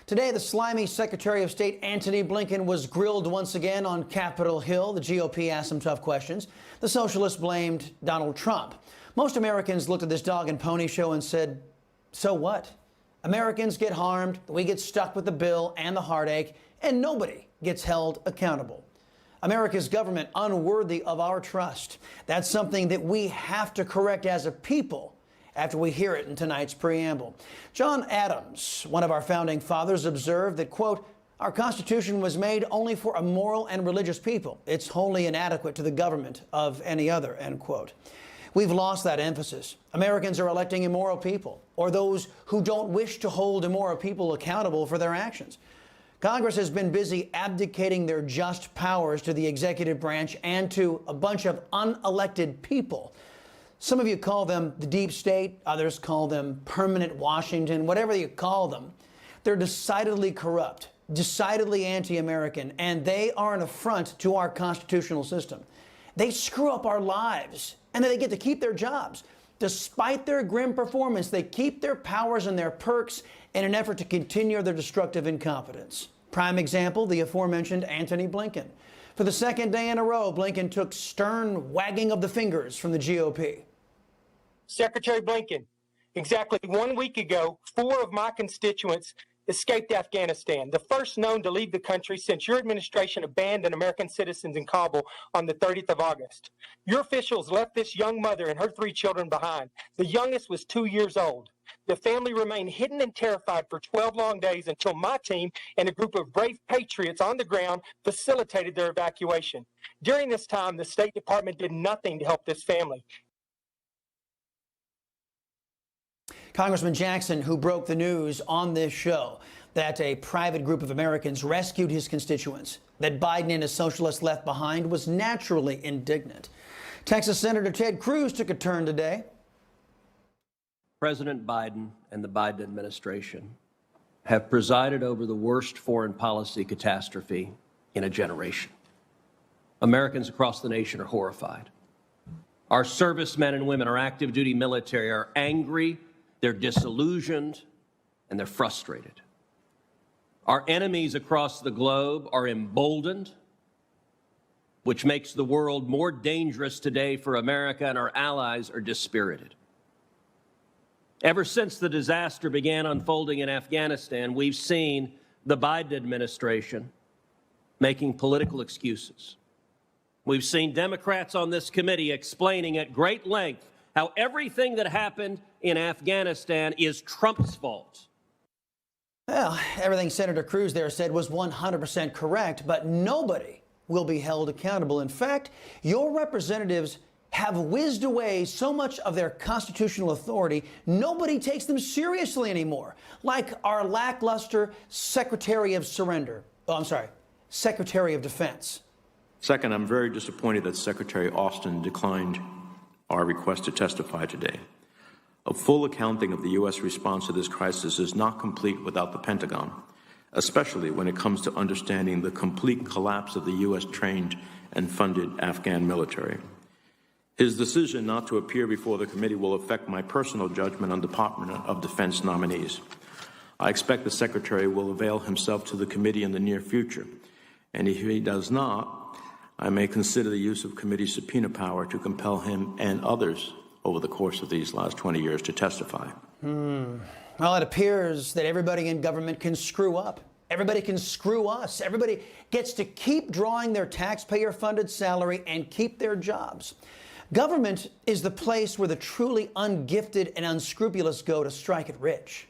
Today, the slimy Secretary of State Antony Blinken was grilled once again on Capitol Hill. The GOP asked some tough questions. The socialists blamed Donald Trump. Most Americans looked at this dog and pony show and said, so what? Americans get harmed, we get stuck with the bill and the heartache, and nobody gets held accountable. America's government unworthy of our trust. That's something that we have to correct as a people after we hear it in tonight's preamble. John Adams, one of our founding fathers, observed that, quote, our Constitution was made only for a moral and religious people. It's wholly inadequate to the government of any other, end quote. We've lost that emphasis. Americans are electing immoral people, or those who don't wish to hold immoral people accountable for their actions. Congress has been busy abdicating their just powers to the executive branch and to a bunch of unelected people. Some of you call them the deep state, others call them permanent Washington, whatever you call them. They're decidedly corrupt, decidedly anti-American, and they are an affront to our constitutional system. They screw up our lives, and then they get to keep their jobs. Despite their grim performance, they keep their powers and their perks in an effort to continue their destructive incompetence. Prime example, the aforementioned Antony Blinken. For the second day in a row, Blinken took stern wagging of the fingers from the GOP. Secretary Blinken, exactly 1 week ago, 4 of my constituents escaped Afghanistan, the first known to leave the country since your administration abandoned American citizens in Kabul on the 30th of August. Your officials left this young mother and her 3 children behind. The youngest was 2 years old. The family remained hidden and terrified for 12 long days until my team and a group of brave patriots on the ground facilitated their evacuation. During this time, the State Department did nothing to help this family. Congressman Jackson, who broke the news on this show that a private group of Americans rescued his constituents, that Biden and his socialists left behind, was naturally indignant. Texas Senator Ted Cruz took a turn today. President Biden and the Biden administration have presided over the worst foreign policy catastrophe in a generation. Americans across the nation are horrified. Our servicemen and women, our active duty military, are angry, they're disillusioned, and they're frustrated. Our enemies across the globe are emboldened, which makes the world more dangerous today for America, and our allies are dispirited. Ever since the disaster began unfolding in Afghanistan, we've seen the Biden administration making political excuses. We've seen Democrats on this committee explaining at great length how everything that happened in Afghanistan is Trump's fault. Well, everything Senator Cruz there said was 100% correct, but nobody will be held accountable. In fact, your representatives have whizzed away so much of their constitutional authority, nobody takes them seriously anymore. Like our lackluster Secretary of Secretary of Defense. Second, I'm very disappointed that Secretary Austin declined our request to testify today. A full accounting of the U.S. response to this crisis is not complete without the Pentagon, especially when it comes to understanding the complete collapse of the U.S. trained and funded Afghan military. His decision not to appear before the committee will affect my personal judgment on Department of Defense nominees. I expect the Secretary will avail himself to the committee in the near future, and if he does not, I may consider the use of committee subpoena power to compel him and others over the course of these last 20 years to testify. Well, it appears that everybody in government can screw up. Everybody can screw us. Everybody gets to keep drawing their taxpayer-funded salary and keep their jobs. Government is the place where the truly ungifted and unscrupulous go to strike it rich.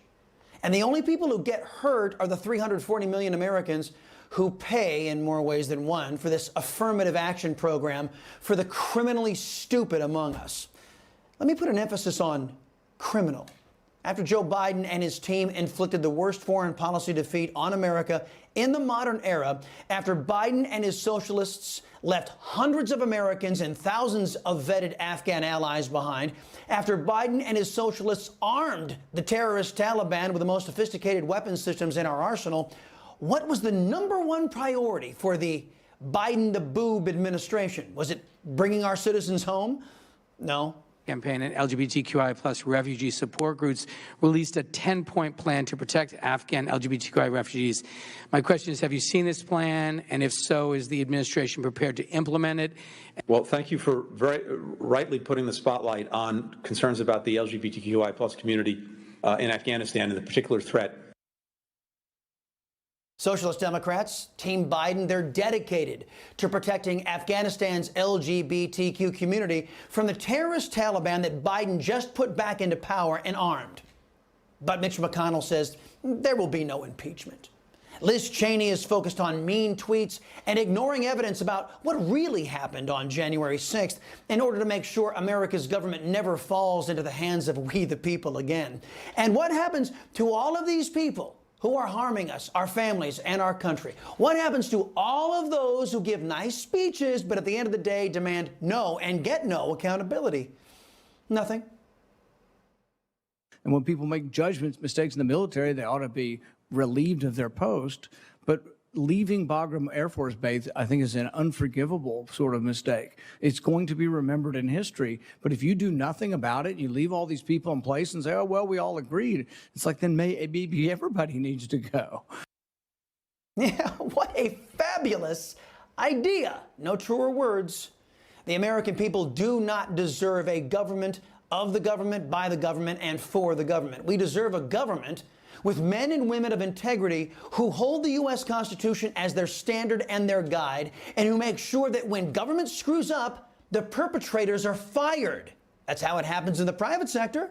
And the only people who get hurt are the 340 million Americans who pay, in more ways than one, for this affirmative action program for the criminally stupid among us. Let me put an emphasis on criminal. After Joe Biden and his team inflicted the worst foreign policy defeat on America in the modern era, after Biden and his socialists left hundreds of Americans and thousands of vetted Afghan allies behind, after Biden and his socialists armed the terrorist Taliban with the most sophisticated weapons systems in our arsenal, what was the #1 priority for the Biden the boob administration? Was it bringing our citizens home? No. campaign and LGBTQI plus refugee support groups released a 10-point plan to protect Afghan LGBTQI refugees. My question is, have you seen this plan? And if so, is the administration prepared to implement it? Well, thank you for very rightly putting the spotlight on concerns about the LGBTQI plus community in Afghanistan and the particular threat. Socialist Democrats, Team Biden, they're dedicated to protecting Afghanistan's LGBTQ community from the terrorist Taliban that Biden just put back into power and armed. But Mitch McConnell says there will be no impeachment. Liz Cheney is focused on mean tweets and ignoring evidence about what really happened on January 6th in order to make sure America's government never falls into the hands of we the people again. And what happens to all of these people who are harming us, our families, and our country? What happens to all of those who give nice speeches, but at the end of the day demand no and get no accountability? Nothing. And when people make mistakes in the military, they ought to be relieved of their post. But leaving Bagram Air Force Base, I think, is an unforgivable sort of mistake. It's going to be remembered in history, but if you do nothing about it, you leave all these people in place and say, oh, well, we all agreed. It's like, then maybe everybody needs to go. Yeah, what a fabulous idea. No truer words. The American people do not deserve a government of the government, by the government, and for the government. We deserve a government with men and women of integrity who hold the U.S. Constitution as their standard and their guide, and who make sure that when government screws up, the perpetrators are fired. That's how it happens in the private sector.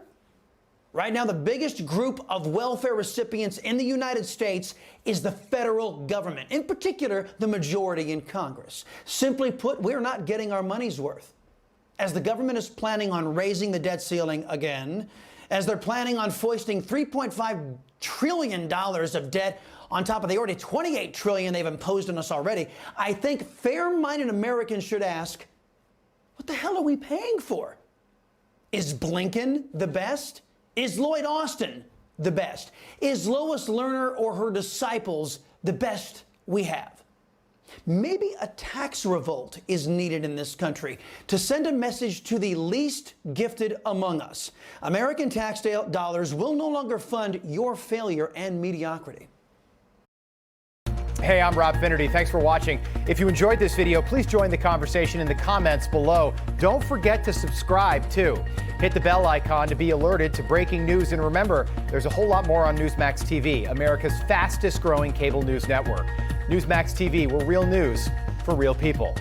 Right now, the biggest group of welfare recipients in the United States is the federal government, in particular, the majority in Congress. Simply put, we're not getting our money's worth. As the government is planning on raising the debt ceiling again, as they're planning on foisting $3.5 trillion of debt on top of the already $28 trillion they've imposed on us already, I think fair-minded Americans should ask, what the hell are we paying for? Is Blinken the best? Is Lloyd Austin the best? Is Lois Lerner or her disciples the best we have? Maybe a tax revolt is needed in this country to send a message to the least gifted among us. American tax dollars will no longer fund your failure and mediocrity. Hey, I'm Rob Finnerty. Thanks for watching. If you enjoyed this video, please join the conversation in the comments below. Don't forget to subscribe, too. Hit the bell icon to be alerted to breaking news. And remember, there's a whole lot more on Newsmax TV, America's fastest growing cable news network. Newsmax TV, where real news for real people.